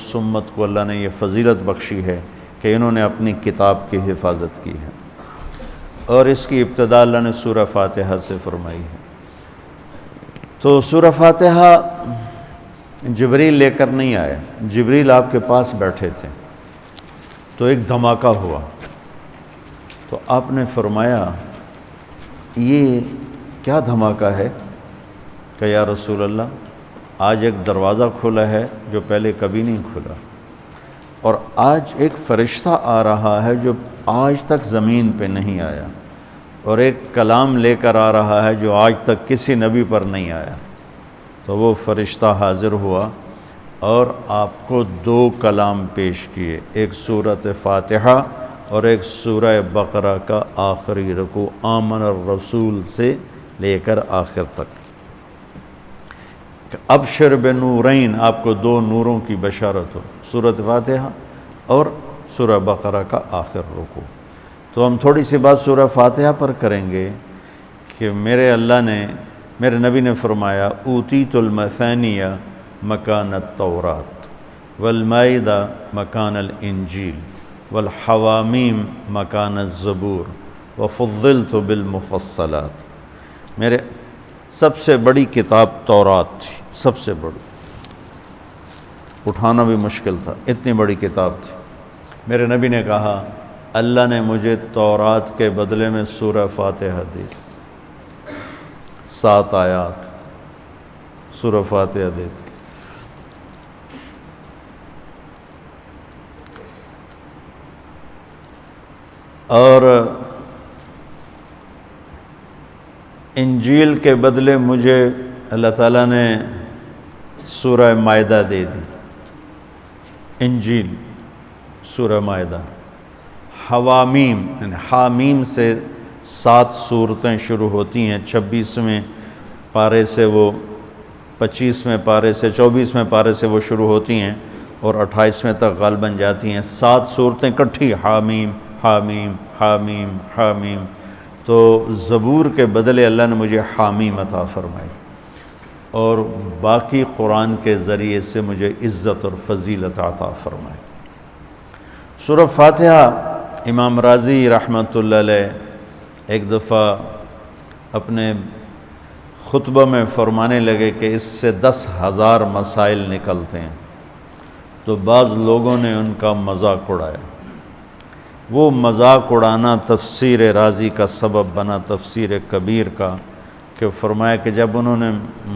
اس امت کو اللہ نے یہ فضیلت بخشی ہے کہ انہوں نے اپنی کتاب کی حفاظت کی ہے، اور اس کی ابتدا اللہ نے سورہ فاتحہ سے فرمائی ہے۔ تو سورہ فاتحہ جبریل لے کر نہیں آئے، جبریل آپ کے پاس بیٹھے تھے، تو ایک دھماکہ ہوا، تو آپ نے فرمایا یہ کیا دھماکہ ہے؟ کہ یا رسول اللہ آج ایک دروازہ کھلا ہے جو پہلے کبھی نہیں کھلا، اور آج ایک فرشتہ آ رہا ہے جو آج تک زمین پہ نہیں آیا، اور ایک کلام لے کر آ رہا ہے جو آج تک کسی نبی پر نہیں آیا۔ تو وہ فرشتہ حاضر ہوا اور آپ کو 2 کلام پیش کیے، ایک سورۃ فاتحہ اور ایک سورہ بقرہ کا آخری رکوع آمن الرسول سے لے کر آخر تک۔ ابشر بنورین، آپ کو 2 نوروں کی بشارت ہو، سورۃ فاتحہ اور سورہ بقرہ کا آخر رکوع۔ تو ہم تھوڑی سی بات سورہ فاتحہ پر کریں گے کہ میرے نبی نے فرمایا اوتیت المثانیہ مکان التورات والمائدہ مکان الانجیل والحوامیم مکان الزبور وفضلت بالمفصلات۔ میرے سب سے بڑی کتاب تورات تھی، سب سے بڑی، اٹھانا بھی مشکل تھا، اتنی بڑی کتاب تھی۔ میرے نبی نے کہا اللہ نے مجھے تورات کے بدلے میں سورہ فاتحہ دی تھی، 7 آیات سورہ فاتحہ دی تھی۔ اور انجیل کے بدلے مجھے اللہ تعالیٰ نے سورہ مائدہ دے دی، انجیل سورہ مائدہ۔ حوامیم یعنی حامیم سے 7 سورتیں شروع ہوتی ہیں، 26ویں پارے سے وہ 25ویں پارے سے 24ویں پارے سے وہ شروع ہوتی ہیں اور 28ویں تک غالباً جاتی ہیں، 7 صورتیں کٹھی، حامیم حامیم حامیم حامیم۔ تو زبور کے بدلے اللہ نے مجھے حامیم عطا فرمائی، اور باقی قرآن کے ذریعے سے مجھے عزت اور فضیلت عطا فرمائی۔ سورہ فاتحہ امام راضی رحمۃ اللہ علیہ ایک دفعہ اپنے خطبہ میں فرمانے لگے کہ اس سے 10,000 مسائل نکلتے ہیں، تو بعض لوگوں نے ان کا مذاق اڑایا۔ وہ مذاق اڑانا تفسیر رازی کا سبب بنا، تفسیر کبیر کا، کہ فرمایا کہ جب انہوں نے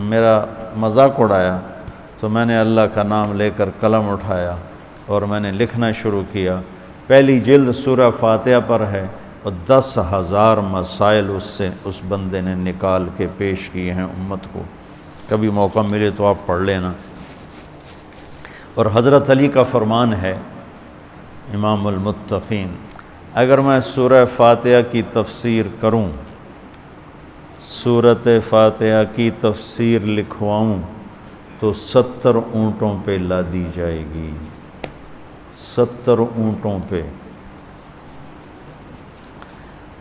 میرا مذاق اڑایا تو میں نے اللہ کا نام لے کر قلم اٹھایا اور میں نے لکھنا شروع کیا۔ پہلی جلد سورہ فاتحہ پر ہے اور 10,000 مسائل اس بندے نے نکال کے پیش کیے ہیں امت کو۔ کبھی موقع ملے تو آپ پڑھ لینا۔ اور حضرت علی کا فرمان ہے، امام المتقین، اگر میں سورہ فاتحہ کی تفسیر کروں، سورۃ فاتحہ کی تفسیر لکھواؤں تو 70 اونٹوں پہ لادی جائے گی، 70 اونٹوں پہ۔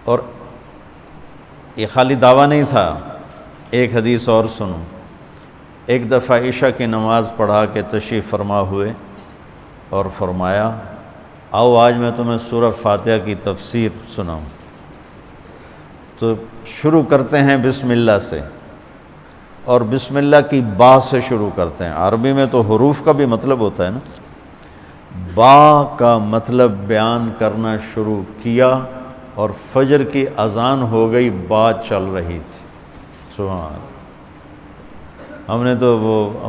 اور یہ خالی دعویٰ نہیں تھا، ایک حدیث اور سنو۔ ایک دفعہ عشاء کی نماز پڑھا کے تشریف فرما ہوئے اور فرمایا آؤ آج میں تمہیں سورہ فاتحہ کی تفسیر سناؤں۔ تو شروع کرتے ہیں بسم اللہ سے، اور بسم اللہ کی با سے شروع کرتے ہیں۔ عربی میں تو حروف کا بھی مطلب ہوتا ہے نا، با کا مطلب بیان کرنا شروع کیا اور فجر کی اذان ہو گئی، بات چل رہی تھی۔ سبحان اللہ۔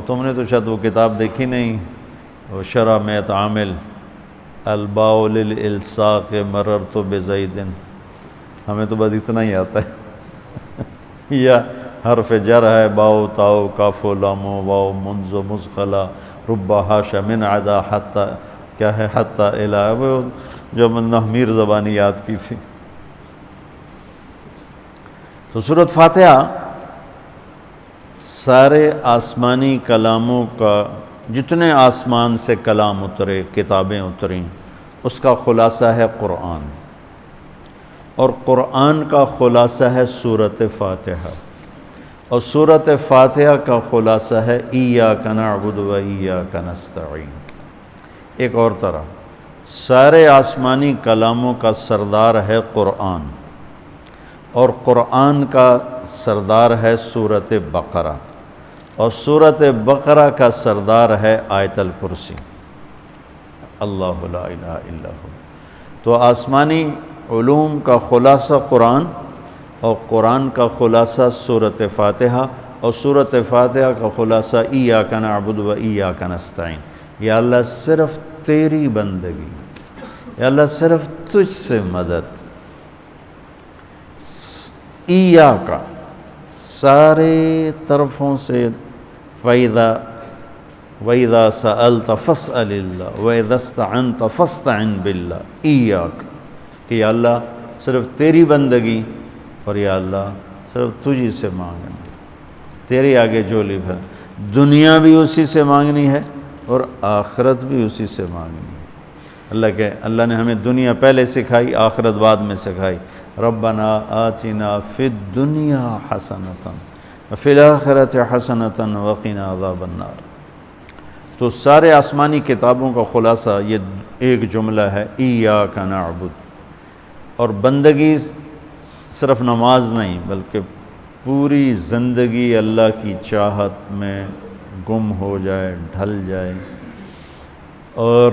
تم نے تو شاید وہ کتاب دیکھی نہیں، وہ شرح میت عامل الباء للالصاق مررت بزید، ہمیں تو بس اتنا ہی آتا ہے۔ یا حرف جر ہے، باؤ تاؤ کاف و لام و واؤ منز و مزخلا رب حاشا من عدا حتی، کیا ہے حتی الہ، وہ جو نحمیر زبانی یاد کی تھی۔ تو سورۃ فاتحہ سارے آسمانی کلاموں کا، جتنے آسمان سے کلام اترے، کتابیں اتریں، اس کا خلاصہ ہے قرآن، اور قرآن کا خلاصہ ہے سورۃ فاتحہ، اور سورۃ فاتحہ کا خلاصہ ہے ایاک نعبد و ایاک نستعین۔ ایک اور طرح، سارے آسمانی کلاموں کا سردار ہے قرآن، اور قرآن کا سردار ہے سورۃ بقرہ، اور سورۃ بقرہ کا سردار ہے آیت الکرسی، اللہ لا الہ الا ہو۔ تو آسمانی علوم کا خلاصہ قرآن، اور قرآن کا خلاصہ سورۃ فاتحہ، اور سورۃ فاتحہ کا خلاصہ ایاک نعبد و ایاک نستعین۔ یا اللہ صرف تیری بندگی، یا اللہ صرف تجھ سے مدد، ایاک سارے طرفوں سے، وَإِذَا سَأَلْتَ فَاسْأَلِ اللَّهِ وَإِذَا اسْتَعَنْتَ فَاسْتَعِنْ بِاللَّهِ ایاک، کہ یا اللہ صرف تیری بندگی، اور یا اللہ صرف تجھی سے مانگنا، تیرے آگے جھولی بھر، دنیا بھی اسی سے مانگنی ہے اور آخرت بھی اسی سے مانگنی ہے۔ اللہ نے ہمیں دنیا پہلے سکھائی، آخرت بعد میں سکھائی۔ ربنا آتنا فی الدنیا حسنۃ وفی الآخرۃ حسنۃ وقنا عذاب النار۔ تو سارے آسمانی کتابوں کا خلاصہ یہ ایک جملہ ہے، ایاک نعبد۔ اور بندگی صرف نماز نہیں، بلکہ پوری زندگی اللہ کی چاہت میں گم ہو جائے، ڈھل جائے، اور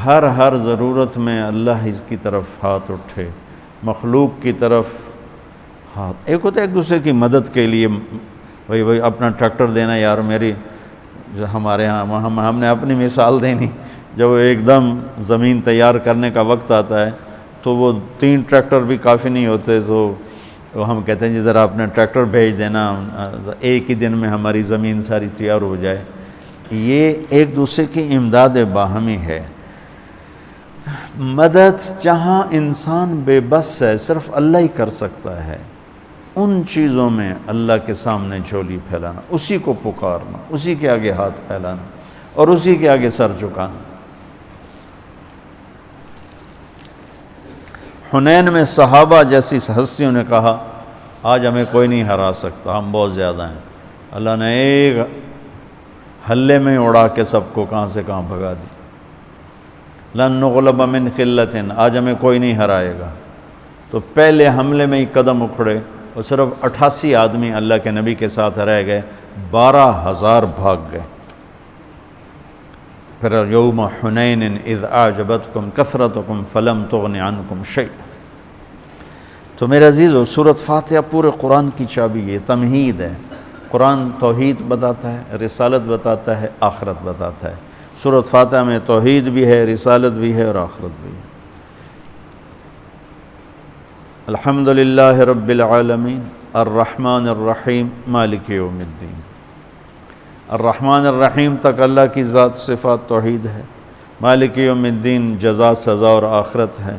ہر ضرورت میں اللہ کی طرف ہاتھ اٹھے، مخلوق کی طرف ہاتھ۔ ایک ہوتا ہے ایک دوسرے کی مدد کے لیے، بھائی اپنا ٹریکٹر دینا، یار میری جو ہمارے ہاں ہم نے اپنی مثال دینی، جب ایک دم زمین تیار کرنے کا وقت آتا ہے تو وہ 3 ٹریکٹر بھی کافی نہیں ہوتے، تو ہم کہتے ہیں جی ذرا اپنا ٹریکٹر بھیج دینا، ایک ہی دن میں ہماری زمین ساری تیار ہو جائے۔ یہ ایک دوسرے کی امداد باہمی ہے۔ مدد جہاں انسان بے بس ہے، صرف اللہ ہی کر سکتا ہے، ان چیزوں میں اللہ کے سامنے جھولی پھیلانا، اسی کو پکارنا، اسی کے آگے ہاتھ پھیلانا اور اسی کے آگے سر جھکانا۔ حنین میں صحابہ جیسی ہستیوں نے کہا آج ہمیں کوئی نہیں ہرا سکتا، ہم بہت زیادہ ہیں۔ اللہ نے ایک حلے میں اڑا کے سب کو کہاں سے کہاں بھگا دی۔ لن نغلب من قلۃ، آج ہمیں کوئی نہیں ہرائے گا۔ تو پہلے حملے میں ہی قدم اکھڑے اور صرف 88 آدمی اللہ کے نبی کے ساتھ رہ گئے، 12,000 بھاگ گئے۔ پھر یوم حنین اذ اعجبتکم کثرتکم فلم تغن عنکم شیئا۔ تو میرے عزیزو، سورۃ فاتحہ پورے قرآن کی چابی ہے، تمہید ہے۔ قرآن توحید بتاتا ہے، رسالت بتاتا ہے، آخرت بتاتا ہے۔ سورۃ فاتحہ میں توحید بھی ہے، رسالت بھی ہے اور آخرت بھی ہے۔ الحمدللہ رب العالمین الرحمن الرحیم مالک یوم الدین۔ الرحمن الرحیم تک اللہ کی ذات صفات توحید ہے، مالک یوم الدین جزا سزا اور آخرت ہے،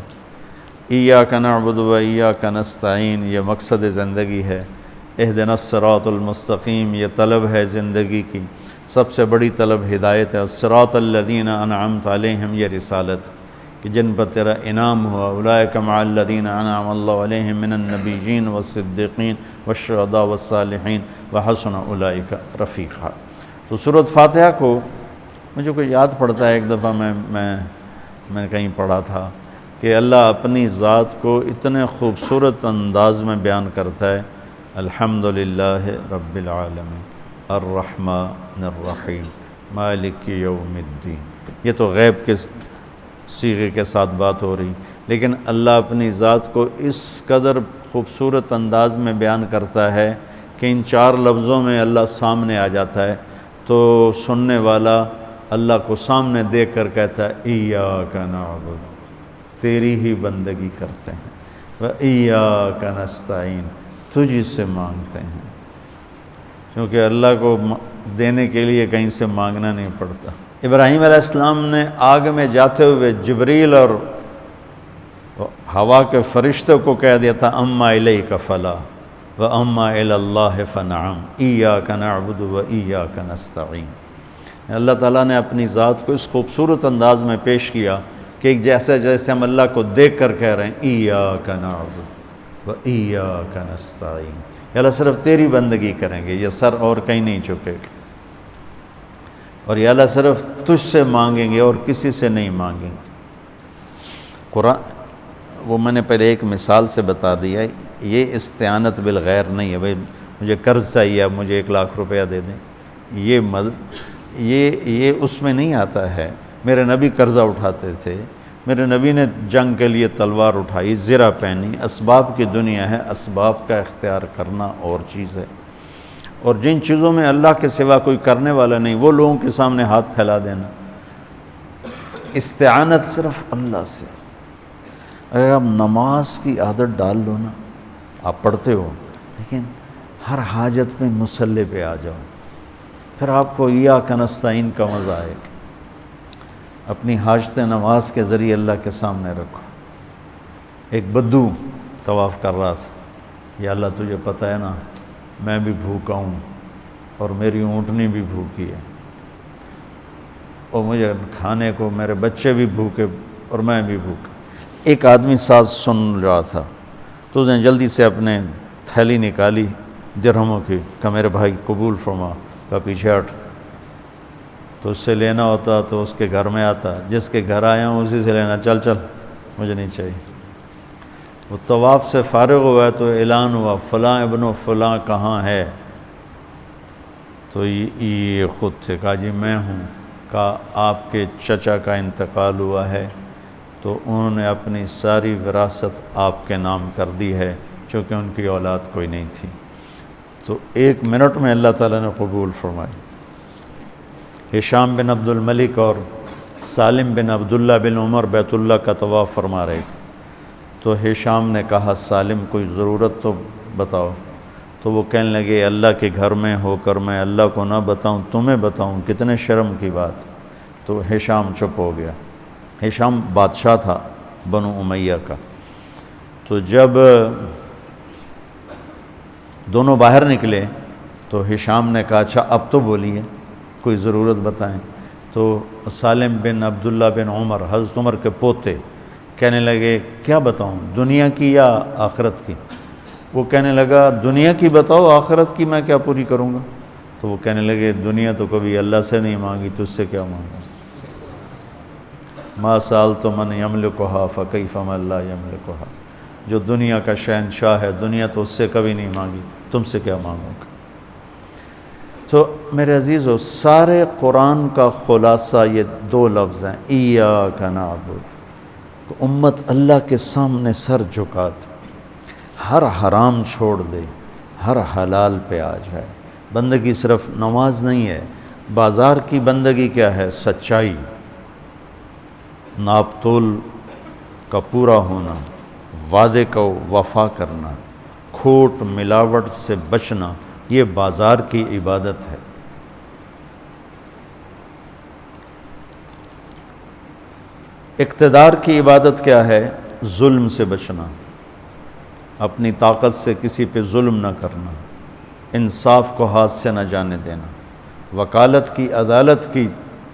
ایاک نعبد و ایاک نستعین یہ مقصد زندگی ہے، اہدنا الصراط المستقیم یہ طلب ہے زندگی کی، سب سے بڑی طلب ہدایت ہے، الصراط الذین انعمت علیہم یہ رسالت کہ جن پر تیرا انعام ہوا، اولئک مع الذین انعم اللہ علیہم من النبیین والصدیقین والشہداء والصالحین وحسن اولئک رفیقا۔ تو سورۃ فاتحہ کو مجھے کوئی یاد پڑتا ہے، ایک دفعہ میں کہیں پڑھا تھا کہ اللہ اپنی ذات کو اتنے خوبصورت انداز میں بیان کرتا ہے، الحمدللہ رب العالمین الرحمن الرحیم مالک یوم الدین۔ یہ تو غیب کے صیغے کے ساتھ بات ہو رہی، لیکن اللہ اپنی ذات کو اس قدر خوبصورت انداز میں بیان کرتا ہے کہ ان 4 لفظوں میں اللہ سامنے آ جاتا ہے، تو سننے والا اللہ کو سامنے دیکھ کر کہتا ہے ایاک نعبد، تیری ہی بندگی کرتے ہیں، و ایاک نستعین تجھ سے مانگتے ہیں، کیونکہ اللہ کو دینے کے لیے کہیں سے مانگنا نہیں پڑتا۔ ابراہیم علیہ السلام نے آگ میں جاتے ہوئے جبریل اور ہوا کے فرشتوں کو کہہ دیا تھا اما الیک فلا و اما الی اللہ فنعم ایاک نعبد و ایاک نستعین۔ اللہ تعالیٰ نے اپنی ذات کو اس خوبصورت انداز میں پیش کیا کہ جیسے ہم اللہ کو دیکھ کر کہہ رہے ہیں ایاک نعبد و ایاک نستعین، یا اللہ صرف تیری بندگی کریں گے، یہ سر اور کہیں نہیں جھکے گا۔ اور یا اللہ صرف تجھ سے مانگیں گے اور کسی سے نہیں مانگیں گے۔ قرآن وہ میں نے پہلے ایک مثال سے بتا دیا، یہ استعانت بالغیر نہیں ہے، بھائی مجھے قرض چاہیے اب مجھے 1,00,000 روپیہ دے دیں، یہ اس میں نہیں آتا ہے۔ میرے نبی قرضہ اٹھاتے تھے، میرے نبی نے جنگ کے لیے تلوار اٹھائی، زرہ پہنی، اسباب کی دنیا ہے، اسباب کا اختیار کرنا اور چیز ہے، اور جن چیزوں میں اللہ کے سوا کوئی کرنے والا نہیں وہ لوگوں کے سامنے ہاتھ پھیلا دینا۔ استعانت صرف اللہ سے۔ اگر آپ نماز کی عادت ڈال لو نا، آپ پڑھتے ہو لیکن ہر حاجت میں مصلی پہ آ جاؤ، پھر آپ کو ایاک نستعین کا مزہ آئے۔ اپنی حاجت نماز کے ذریعے اللہ کے سامنے رکھو۔ ایک بدو طواف کر رہا تھا، یا اللہ تجھے پتہ ہے نا میں بھی بھوکا ہوں اور میری اونٹنی بھی بھوکی ہے، اور مجھے کھانے کو میرے بچے بھی بھوکے اور میں بھی بھوکا۔ ایک آدمی ساز سن رہا تھا تو اس نے جلدی سے اپنے تھیلی نکالی درہموں کی، کہ میرے بھائی قبول فرما، کا پیچھے ہٹ۔ تو اس سے لینا ہوتا تو اس کے گھر میں آتا، جس کے گھر آیا ہوں اسی سے لینا، چل چل مجھے نہیں چاہیے۔ وہ طواف سے فارغ ہوا ہے تو اعلان ہوا فلاں ابن و فلاں کہاں ہے؟ تو یہ خود تھے، کہا جی میں ہوں۔ کہا آپ کے چچا کا انتقال ہوا ہے تو انہوں نے اپنی ساری وراثت آپ کے نام کر دی ہے، چونکہ ان کی اولاد کوئی نہیں تھی۔ تو 1 منٹ میں اللہ تعالیٰ نے قبول فرمائی۔ ہشام بن عبد الملک اور سالم بن عبداللہ بن عمر بیت اللہ کا طواف فرما رہے تھے، تو ہشام نے کہا سالم کوئی ضرورت تو بتاؤ، تو وہ کہنے لگے اللہ کے گھر میں ہو کر میں اللہ کو نہ بتاؤں تمہیں بتاؤں، کتنے شرم کی بات۔ تو ہشام چپ ہو گیا۔ ہشام بادشاہ تھا بنو امیہ کا۔ تو جب دونوں باہر نکلے تو ہشام نے کہا اچھا اب تو بولیے، کوئی ضرورت بتائیں۔ تو سالم بن عبداللہ بن عمر، حضرت عمر کے پوتے، کہنے لگے کیا بتاؤں، دنیا کی یا آخرت کی؟ وہ کہنے لگا دنیا کی بتاؤ، آخرت کی میں کیا پوری کروں گا؟ تو وہ کہنے لگے دنیا تو کبھی اللہ سے نہیں مانگی، تجھ سے کیا مانگا؟ ما سألت من یملکھا فکیف من لا یملکھا، جو دنیا کا شہنشاہ ہے، دنیا تو اس سے کبھی نہیں مانگی، تم سے کیا مانگوں گا؟ تو میرے عزیزو، سارے قرآن کا خلاصہ یہ 2 لفظ ہیں، ایاک نعبد۔ امت اللہ کے سامنے سر جھکا دے، ہر حرام چھوڑ دے، ہر حلال پہ آ جائے۔ بندگی صرف نماز نہیں ہے، بازار کی بندگی کیا ہے؟ سچائی، ناپ تول کا پورا ہونا، وعدے کو وفا کرنا، کھوٹ ملاوٹ سے بچنا، یہ بازار کی عبادت ہے۔ اقتدار کی عبادت کیا ہے؟ ظلم سے بچنا، اپنی طاقت سے کسی پہ ظلم نہ کرنا، انصاف کو ہاتھ سے نہ جانے دینا۔ وکالت کی، عدالت کی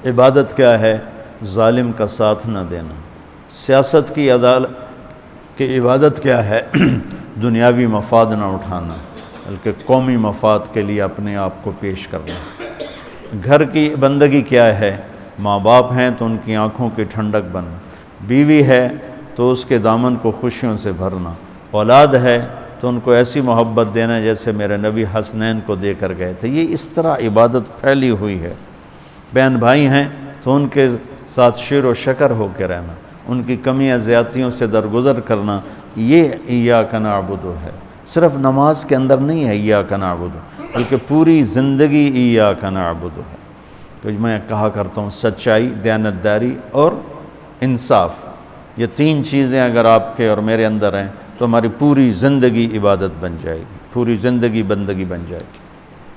عبادت کیا ہے؟ ظالم کا ساتھ نہ دینا۔ سیاست کی عدالت کی عبادت کیا ہے؟ دنیاوی مفاد نہ اٹھانا، بلکہ قومی مفاد کے لیے اپنے آپ کو پیش کرنا۔ گھر کی بندگی کیا ہے؟ ماں باپ ہیں تو ان کی آنکھوں کی ٹھنڈک بننا، بیوی ہے تو اس کے دامن کو خوشیوں سے بھرنا، اولاد ہے تو ان کو ایسی محبت دینا جیسے میرے نبی حسنین کو دے کر گئے تھے۔ یہ اس طرح عبادت پھیلی ہوئی ہے۔ بہن بھائی ہیں تو ان کے ساتھ شیر و شکر ہو کے رہنا، ان کی کمیاں زیادتیوں سے درگزر کرنا، یہ ایاک نعبد ہے۔ صرف نماز کے اندر نہیں ہے ایاک نعبد، بلکہ پوری زندگی ایاک نعبد ہے۔ تو میں کہا کرتا ہوں سچائی، دیانتداری اور انصاف، یہ 3 چیزیں اگر آپ کے اور میرے اندر ہیں تو ہماری پوری زندگی عبادت بن جائے گی، پوری زندگی بندگی بن جائے گی۔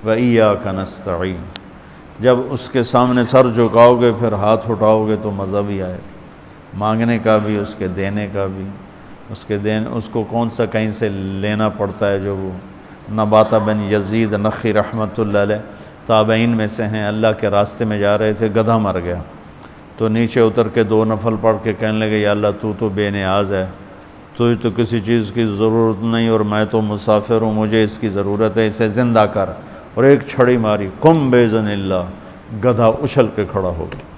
وَإِيَّاكَ نَسْتَعِينُ، جب اس کے سامنے سر جھکاؤ گے پھر ہاتھ اٹھاؤ گے تو مزہ بھی آئے گا، مانگنے کا بھی، اس کے دینے کا بھی۔ اس کو کون سا کہیں سے لینا پڑتا ہے؟ جو وہ نباتہ بن یزید نخی رحمۃ اللہ علیہ تابعین میں سے ہیں، اللہ کے راستے میں جا رہے تھے، گدھا مر گیا تو نیچے اتر کے 2 نفل پڑھ کے کہنے لگے یا اللہ تو بے نیاز ہے، تجھے تو کسی چیز کی ضرورت نہیں اور میں تو مسافر ہوں، مجھے اس کی ضرورت ہے، اسے زندہ کر۔ اور ایک چھڑی ماری، قم باذن اللہ، گدھا اچھل کے کھڑا ہو گیا۔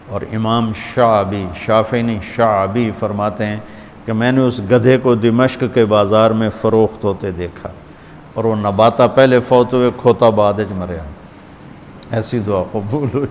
اور امام شعبی، شافعی نہیں شعبی فرماتے ہیں کہ میں نے اس گدھے کو دمشق کے بازار میں فروخت ہوتے دیکھا، اور وہ نباتا پہلے فوت ہوئے، کھوتا بعد وچ مریا، ایسی دعا قبول ہوئی۔